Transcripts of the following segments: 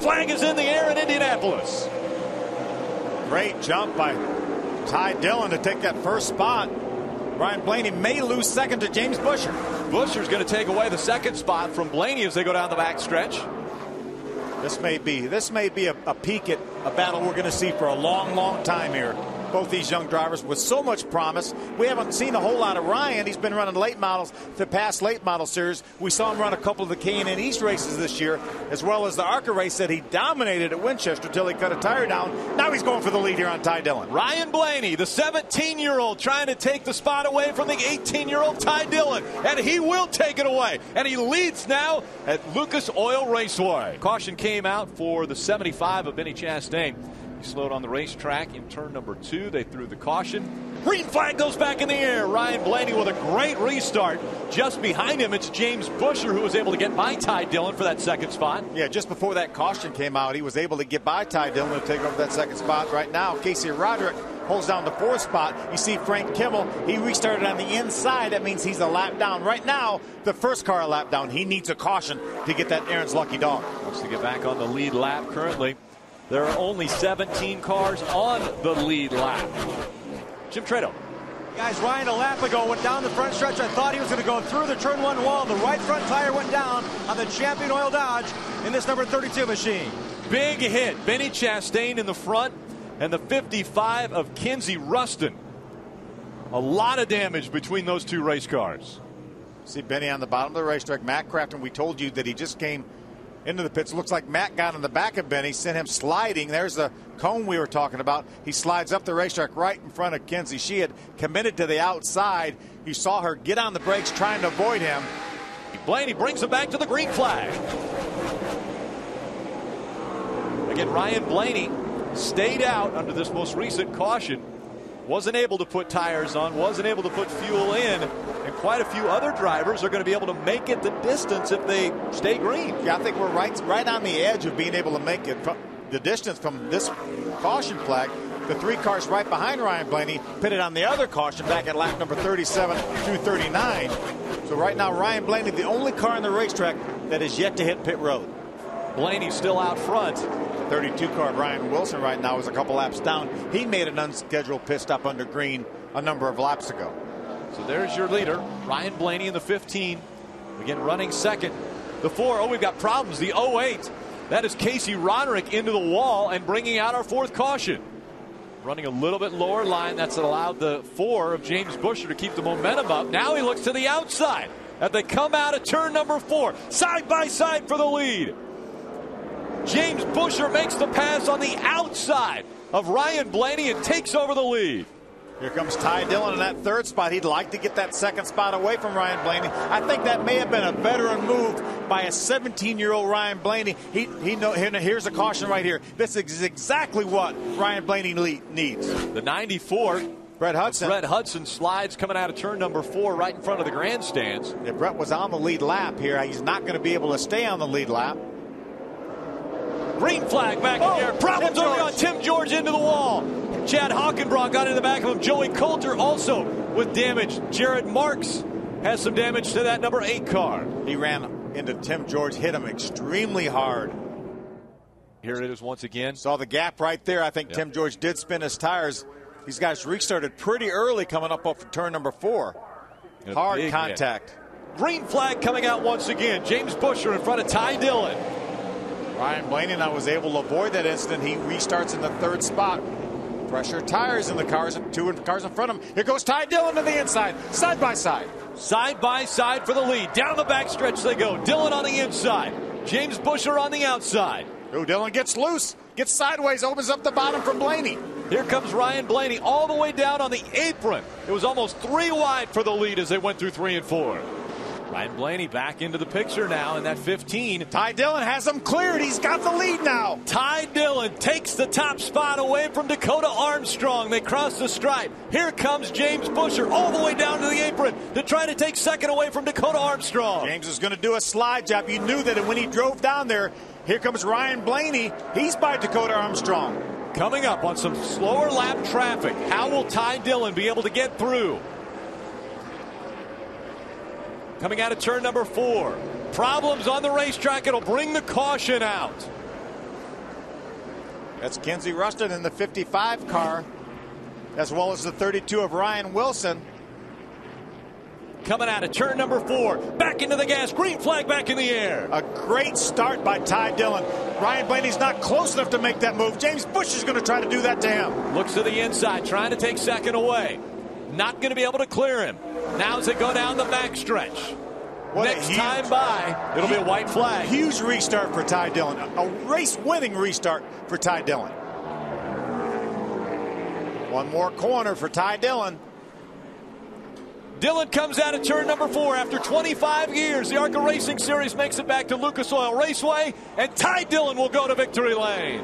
flag is in the air in Indianapolis. Great jump by Ty Dillon to take that first spot. Ryan Blaney may lose second to James Busher. Busher's going to take away the second spot from Blaney as they go down the back stretch. This may be a peek at a battle we're going to see for a long time here. Both these young drivers with so much promise. We haven't seen a whole lot of Ryan. He's been running late models, the past late model series. We saw him run a couple of the K&N East races this year, as well as the ARCA race that he dominated at Winchester till he cut a tire down. Now he's going for the lead here on Ty Dillon. Ryan Blaney, the 17-year-old, trying to take the spot away from the 18-year-old Ty Dillon, and he will take it away. And he leads now at Lucas Oil Raceway. Caution came out for the 75 of Benny Chastain. He slowed on the racetrack in turn number 2. They threw the caution. Green flag goes back in the air. Ryan Blaney with a great restart. Just behind him, it's James Busher who was able to get by Ty Dillon for that second spot. Yeah, just before that caution came out, he was able to get by Ty Dillon to take over that second spot. Right now, Casey Roderick holds down the 4th spot. You see Frank Kimmel, he restarted on the inside. That means he's a lap down. Right now, the first car a lap down. He needs a caution to get that Aaron's lucky dog. Wants to get back on the lead lap currently. There are only 17 cars on the lead lap. Jim Trado. Guys, Ryan a lap ago went down the front stretch. I thought he was going to go through the turn 1 wall. The right front tire went down on the Champion Oil Dodge in this number 32 machine. Big hit. Benny Chastain in the front and the 55 of Kinsey Ruston. A lot of damage between those two race cars. See Benny on the bottom of the racetrack. Matt Crafton, we told you that he just came into the pits. Looks like Matt got in the back of Benny, sent him sliding. There's the cone we were talking about. He slides up the racetrack right in front of Kinsey. She had committed to the outside. You saw her get on the brakes trying to avoid him. Blaney brings him back to the green flag. Again, Ryan Blaney stayed out under this most recent caution. Wasn't able to put tires on, wasn't able to put fuel in, and quite a few other drivers are going to be able to make it the distance if they stay green. Yeah, I think we're right on the edge of being able to make it the distance from this caution flag. The 3 cars right behind Ryan Blaney pitted on the other caution back at lap number 37 through 39. So right now, Ryan Blaney, the only car on the racetrack that is yet to hit pit road. Blaney still out front. 32 car Brian Wilson right now is a couple laps down. He made an unscheduled pit stop under green a number of laps ago. So there's your leader, Ryan Blaney in the 15. Again, running second. The 4, oh, we've got problems. The 08, that is Casey Roderick into the wall and bringing out our 4th caution. Running a little bit lower line. That's allowed the 4 of James Busher to keep the momentum up. Now he looks to the outside as they come out of turn number 4. Side by side for the lead. James Busher makes the pass on the outside of Ryan Blaney and takes over the lead. Here comes Ty Dillon in that 3rd spot. He'd like to get that 2nd spot away from Ryan Blaney. I think that may have been a veteran move by a 17-year-old Ryan Blaney. Here's a caution right here. This is exactly what Ryan Blaney needs. The 94. Brett Hudson slides coming out of turn number 4 right in front of the grandstands. If Brett was on the lead lap here, he's not going to be able to stay on the lead lap. Green flag back in there. Problems early on. Tim George into the wall. Chad Hockenbrock got into the back of him. Joey Coulter also with damage. Jared Marks has some damage to that number 8 car. He ran into Tim George, hit him extremely hard. Here it is once again. Saw the gap right there. I think Tim George did spin his tires. These guys restarted pretty early coming up off of turn number 4. Hard contact. Hit. Green flag coming out once again. James Busher in front of Ty Dillon. Ryan Blaney now was able to avoid that incident. He restarts in the 3rd spot. Pressure tires in the cars, 2 cars in front of him. Here goes Ty Dillon to the inside, side by side. Side by side for the lead. Down the back stretch they go. Dillon on the inside. James Busher on the outside. Oh, Dillon gets loose, gets sideways, opens up the bottom for Blaney. Here comes Ryan Blaney all the way down on the apron. It was almost 3 wide for the lead as they went through 3 and 4. Ryan Blaney back into the picture now in that 15. Ty Dillon has him cleared. He's got the lead now. Ty Dillon takes the top spot away from Dakota Armstrong. They cross the stripe. Here comes James Busher all the way down to the apron to try to take second away from Dakota Armstrong. James is going to do a slide job. You knew that when he drove down there. Here comes Ryan Blaney. He's by Dakota Armstrong. Coming up on some slower lap traffic. How will Ty Dillon be able to get through? Coming out of turn number 4. Problems on the racetrack. It'll bring the caution out. That's Kinsey Rustin in the 55 car, as well as the 32 of Ryan Wilson. Coming out of turn number 4, back into the gas, green flag back in the air. A great start by Ty Dillon. Ryan Blaney's not close enough to make that move. James Bush is going to try to do that to him. Looks to the inside, trying to take second away. Not going to be able to clear him. Now as they go down the backstretch. Next time by, it'll be a white flag. Huge restart for Ty Dillon. A race-winning restart for Ty Dillon. One more corner for Ty Dillon. Dillon comes out of turn number 4 after 25 years. The ARCA Racing Series makes it back to Lucas Oil Raceway, and Ty Dillon will go to victory lane.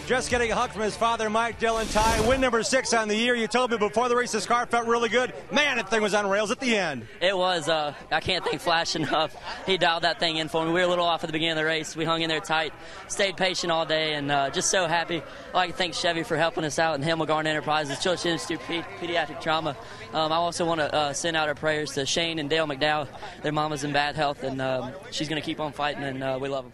Just getting a hug from his father, Mike Dillon. Ty, win number 6 on the year. You told me before the race this car felt really good. Man, that thing was on rails at the end. It was. I can't thank Flash enough. He dialed that thing in for me. We were a little off at the beginning of the race. We hung in there tight, stayed patient all day, and just so happy. I'd like to thank Chevy for helping us out and Himmel Garden Enterprises, Children's Institute Pediatric Trauma. I also want to send out our prayers to Shane and Dale McDowell. Their mama's in bad health, and she's going to keep on fighting, and we love them.